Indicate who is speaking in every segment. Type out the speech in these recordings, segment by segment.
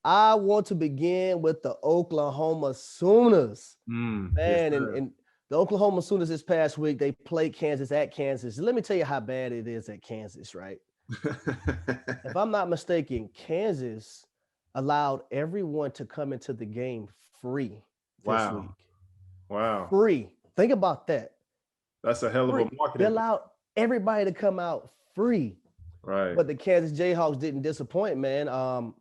Speaker 1: I want to begin with the Oklahoma Sooners.
Speaker 2: Yes,
Speaker 1: Man,
Speaker 2: sir.
Speaker 1: and the Oklahoma Sooners this past week, they played Kansas at Kansas. Let me tell you how bad it is at Kansas, right? If I'm not mistaken, Kansas allowed everyone to come into the game free this
Speaker 2: Wow.
Speaker 1: week.
Speaker 2: Wow.
Speaker 1: Free. Think about that.
Speaker 2: That's a hell of a
Speaker 1: Free. They
Speaker 2: marketing plan.
Speaker 1: allowed everybody to come out free.
Speaker 2: Right.
Speaker 1: But the Kansas Jayhawks didn't disappoint, man.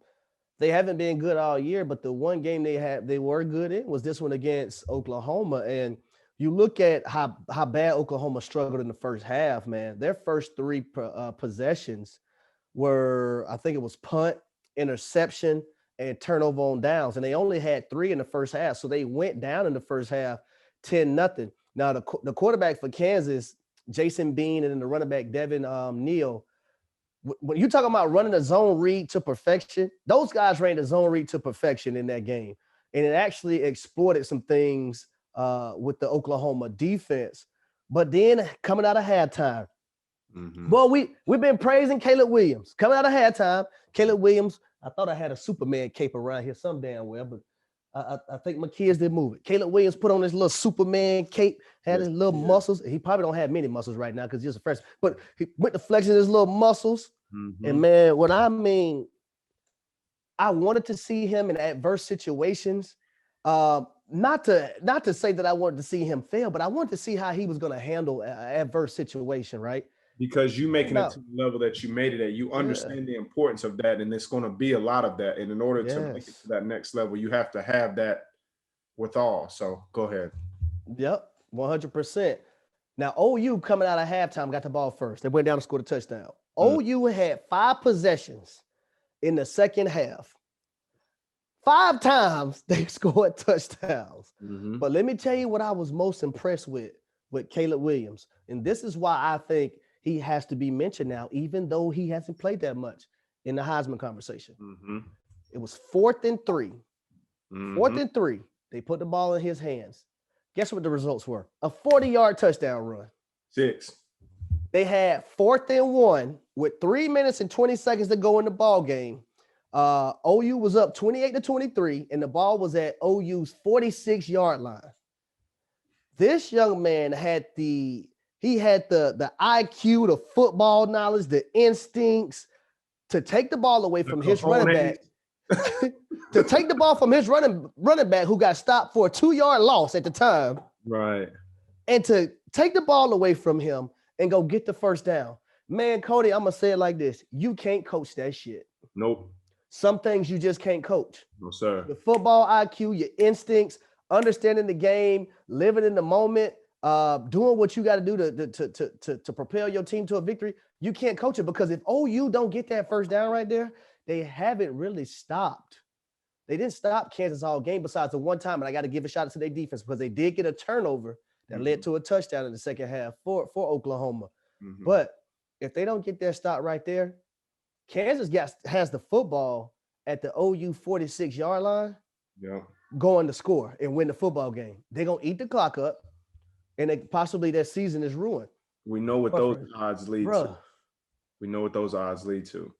Speaker 1: They haven't been good all year, but the one game they were good in was this one against Oklahoma. And you look at how bad Oklahoma struggled in the first half, man. Their first three possessions were, I think it was punt, interception, and turnover on downs, and they only had three in the first half. So they went down in the first half, 10-0. Now the quarterback for Kansas, Jason Bean, and then the running back Devin Neal. When you talking about running a zone read to perfection, those guys ran the zone read to perfection in that game, and it actually exploited some things with the Oklahoma defense. But then coming out of halftime, well, we've been praising Caleb Williams. Coming out of halftime, Caleb Williams, I thought I had a Superman cape around here some damn well, but I think my kids did move it. Caleb Williams put on his little Superman cape, had
Speaker 2: Yes,
Speaker 1: his little muscles. He probably don't have many muscles right now because he's a freshman, but he went to flexing his little muscles. And man, what I mean, I wanted to see him in adverse situations. Not to say that I wanted to see him fail, but I wanted to see how he was going to handle an adverse situation, right?
Speaker 2: Because you
Speaker 1: Think
Speaker 2: making it to
Speaker 1: about,
Speaker 2: the level that you made it at, you
Speaker 1: yeah,
Speaker 2: understand the importance of that, and it's going to be a lot of that. And in order to make it to
Speaker 1: yes,
Speaker 2: that next level, you have to have that with all. So go ahead.
Speaker 1: yep, 100%. Now, OU coming out of halftime got the ball first. They went down and scored a touchdown.
Speaker 2: Mm.
Speaker 1: OU had 5 possessions in the second half. 5 times they scored touchdowns.
Speaker 2: Mm-hmm.
Speaker 1: But let me tell you what I was most impressed with Caleb Williams. And this is why I think he has to be mentioned now, even though he hasn't played that much in the Heisman conversation.
Speaker 2: Mm-hmm.
Speaker 1: It was 4th and 3.
Speaker 2: Mm-hmm.
Speaker 1: 4th and 3. They put the ball in his hands. Guess what the results were? A 40-yard touchdown run.
Speaker 2: 6.
Speaker 1: They had 4th and 1 with 3 minutes and 20 seconds to go in the ball game. OU was up 28-23, and the ball was at OU's 46-yard line. This young man had the IQ, the football knowledge, the instincts to take the ball away from his running back, to take the ball from his running back who got stopped for a 2-yard loss at the time,
Speaker 2: Right.
Speaker 1: and to take the ball away from him and go get the first down. Man, Cody, I'm gonna say it like this: you can't coach that shit.
Speaker 2: Nope.
Speaker 1: Some things you just can't coach.
Speaker 2: No, sir.
Speaker 1: Your football IQ, your instincts, understanding the game, living in the moment, doing what you got to do to propel your team to a victory. You can't coach it, because if OU don't get that first down right there, they haven't really stopped. They didn't stop Kansas all game besides the one time, and I got to give a shout out to their defense because they did get a turnover that led to a touchdown in the second half for Oklahoma.
Speaker 2: Mm-hmm.
Speaker 1: But if they don't get their stop right there, Kansas has the football at the OU 46-yard line,
Speaker 2: Yeah.
Speaker 1: going to score and win the football game. They're going to eat the clock up, and possibly their season is ruined.
Speaker 2: We know what those odds lead to.
Speaker 1: Bruh,
Speaker 2: We know what those odds lead to.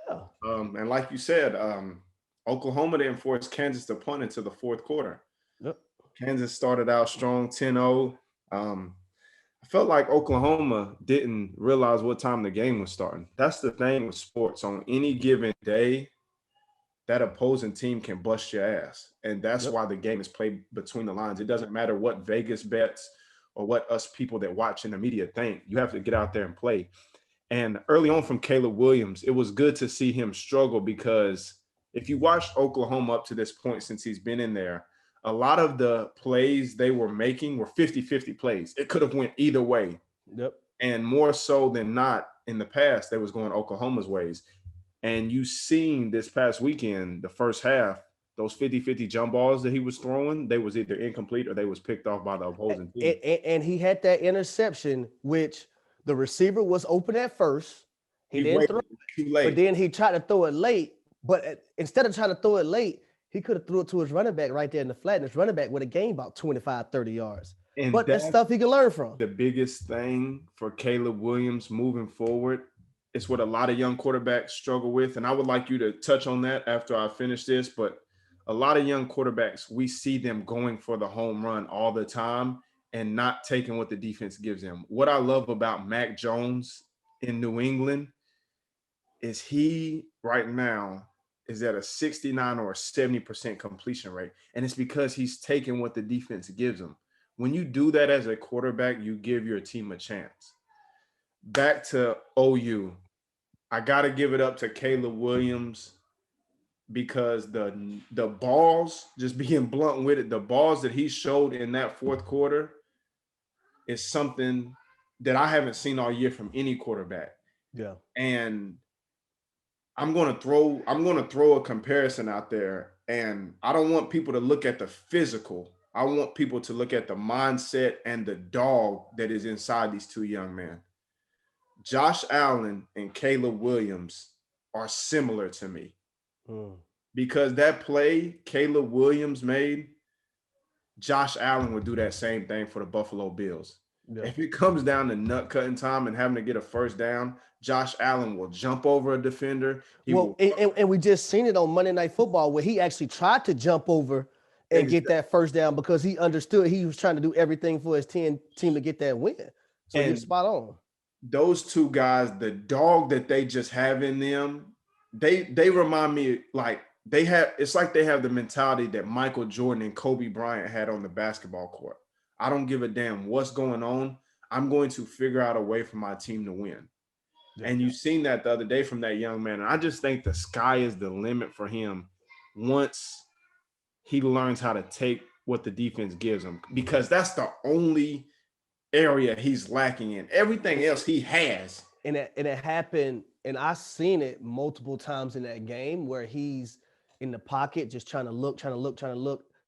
Speaker 1: yeah.
Speaker 2: And like you said, Oklahoma didn't force Kansas to punt into the fourth quarter.
Speaker 1: Yep.
Speaker 2: Kansas started out strong, 10-0. I felt like Oklahoma didn't realize what time the game was starting. That's the thing with sports. On any given day, that opposing team can bust your ass. And that's why the game is played between the lines. It doesn't matter what Vegas bets or what us people that watch in the media think. You have to get out there and play. And early on from Caleb Williams, it was good to see him struggle, because if you watched Oklahoma up to this point since he's been in there, a lot of the plays they were making were 50-50 plays. It could have went either way.
Speaker 1: Yep.
Speaker 2: And more so than not, in the past, they was going Oklahoma's ways. And you seen this past weekend, the first half, those 50-50 jump balls that he was throwing, they was either incomplete or they was picked off by the opposing team.
Speaker 1: And he had that interception, which the receiver was open at first. He didn't throw it
Speaker 2: too late.
Speaker 1: But then he tried to throw it late. But instead of trying to throw it late, he could have threw it to his running back right there in the flat, and his running back would have gained about 25, 30 yards.
Speaker 2: And
Speaker 1: but that's stuff he can learn from.
Speaker 2: The biggest thing for Caleb Williams moving forward It's what a lot of young quarterbacks struggle with. And I would like you to touch on that after I finish this. But a lot of young quarterbacks, we see them going for the home run all the time and not taking what the defense gives them. What I love about Mac Jones in New England is he right now is at a 69 or a 70% completion rate. And it's because he's taking what the defense gives him. When you do that as a quarterback, you give your team a chance. Back to OU, I got to give it up to Caleb Williams because the balls, just being blunt with it, the balls that he showed in that fourth quarter is something that I haven't seen all year from any quarterback.
Speaker 1: Yeah.
Speaker 2: And I'm going to throw a comparison out there, and I don't want people to look at the physical. I want people to look at the mindset and the dog that is inside these two young men. Josh Allen and Caleb Williams are similar to me because that play Caleb Williams made, Josh Allen would do that same thing for the Buffalo Bills. Yeah. If it comes down to nut cutting time and having to get a first down, Josh Allen will jump over a defender.
Speaker 1: And we just seen it on Monday Night Football where he actually tried to jump over and get that first down because he understood he was trying to do everything for his team to get that win. So you're spot on.
Speaker 2: Those two guys, the dog that they just have in them, they remind me like it's like they have the mentality that Michael Jordan and Kobe Bryant had on the basketball court. I don't give a damn what's going on. I'm going to figure out a way for my team to win. Yeah. And you've seen that the other day from that young man. And I just think the sky is the limit for him once he learns how to take what the defense gives him, because that's the only area he's lacking in. Everything else he has.
Speaker 1: And it happened, and I've seen it multiple times in that game where he's in the pocket just trying to look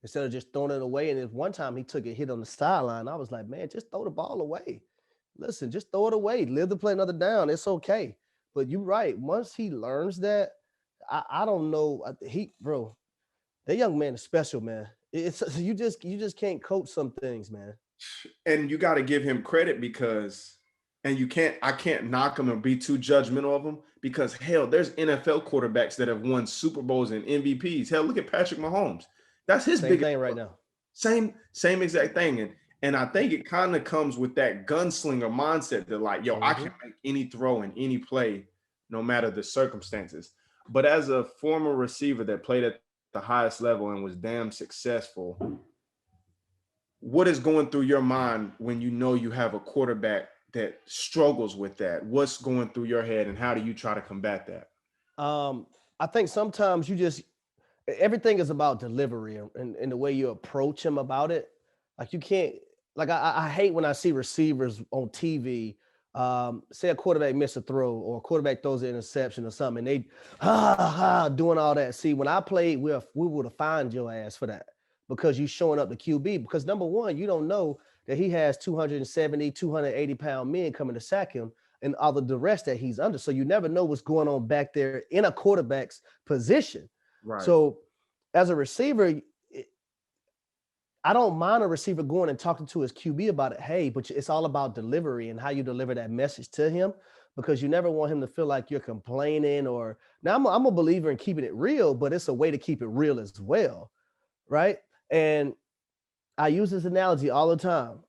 Speaker 1: instead of just throwing it away. And if one time he took a hit on the sideline, I was like, man, just throw the ball away. Listen, just throw it away. Live to play another down. It's okay. But you're right. Once he learns that, I don't know. That young man is special, man. It's you just can't coach some things, man.
Speaker 2: And you got to give him credit because, and I can't knock him or be too judgmental of him because hell, there's NFL quarterbacks that have won Super Bowls and MVPs. Hell, look at Patrick Mahomes. That's his
Speaker 1: big thing right now.
Speaker 2: Same exact thing. And I think it kind of comes with that gunslinger mindset that like, yo, I can make any throw and any play, no matter the circumstances. But as a former receiver that played at the highest level and was damn successful, what is going through your mind when you know you have a quarterback that struggles with that? What's going through your head and how do you try to combat that?
Speaker 1: I think sometimes everything is about delivery and the way you approach him about it. Like you can't, like I hate when I see receivers on TV, say a quarterback missed a throw or a quarterback throws an interception or something, and they doing all that. See, when I played, we would have fined your ass for that because you showing up the QB. Because number one, you don't know that he has 270, 280-pound men coming to sack him and all the rest that he's under. So you never know what's going on back there in a quarterback's position. Right. So as a receiver, I don't mind a receiver going and talking to his QB about it. Hey, but it's all about delivery and how you deliver that message to him, because you never want him to feel like you're complaining or now I'm a believer in keeping it real, but it's a way to keep it real as well. Right. And I use this analogy all the time.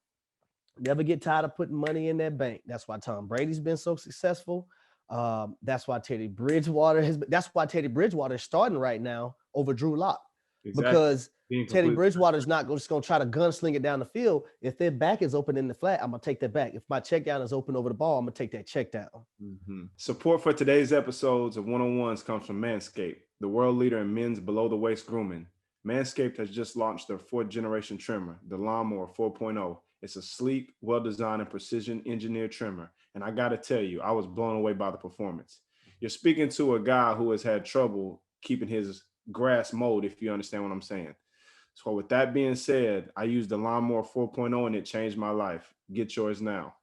Speaker 1: Never get tired of putting money in that bank. That's why Tom Brady's been so successful. That's why Teddy Bridgewater is starting right now over Drew Lock. Exactly. Because Teddy Bridgewater is not just going to try to gunsling it down the field. If their back is open in the flat, I'm going to take that back. If my check down is open over the ball, I'm going to take that check down.
Speaker 2: Mm-hmm. Support for today's episodes of One-on-Ones comes from Manscaped, the world leader in men's below-the-waist grooming. Manscaped has just launched their 4th-generation trimmer, the Lawnmower 4.0. It's a sleek, well-designed, and precision-engineered trimmer. And I got to tell you, I was blown away by the performance. You're speaking to a guy who has had trouble keeping his grass mowed, if you understand what I'm saying. So with that being said, I used the Lawnmower 4.0 and it changed my life. Get yours now.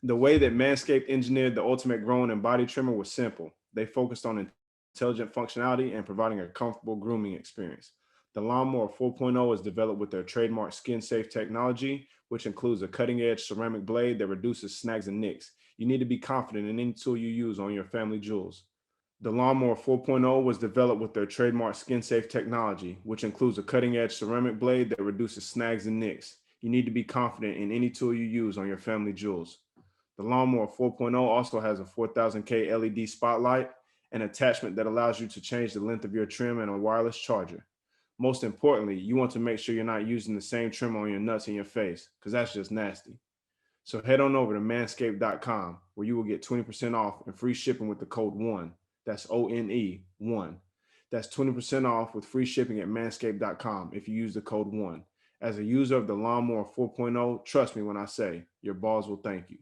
Speaker 2: The way that Manscaped engineered the ultimate grown and body trimmer was simple. They focused on intelligent functionality and providing a comfortable grooming experience. The Lawnmower 4.0 is developed with their trademark skin-safe technology, which includes a cutting-edge ceramic blade that reduces snags and nicks. You need to be confident in any tool you use on your family jewels. The Lawnmower 4.0 was developed with their trademark skin-safe technology, which includes a cutting-edge ceramic blade that reduces snags and nicks. You need to be confident in any tool you use on your family jewels. The Lawnmower 4.0 also has a 4000K LED spotlight, an attachment that allows you to change the length of your trim, and a wireless charger. Most importantly, you want to make sure you're not using the same trim on your nuts and your face, because that's just nasty. So head on over to manscaped.com, where you will get 20% off and free shipping with the code ONE. That's ONE, ONE. That's 20% off with free shipping at manscaped.com if you use the code ONE. As a user of the Lawnmower 4.0, trust me when I say your balls will thank you.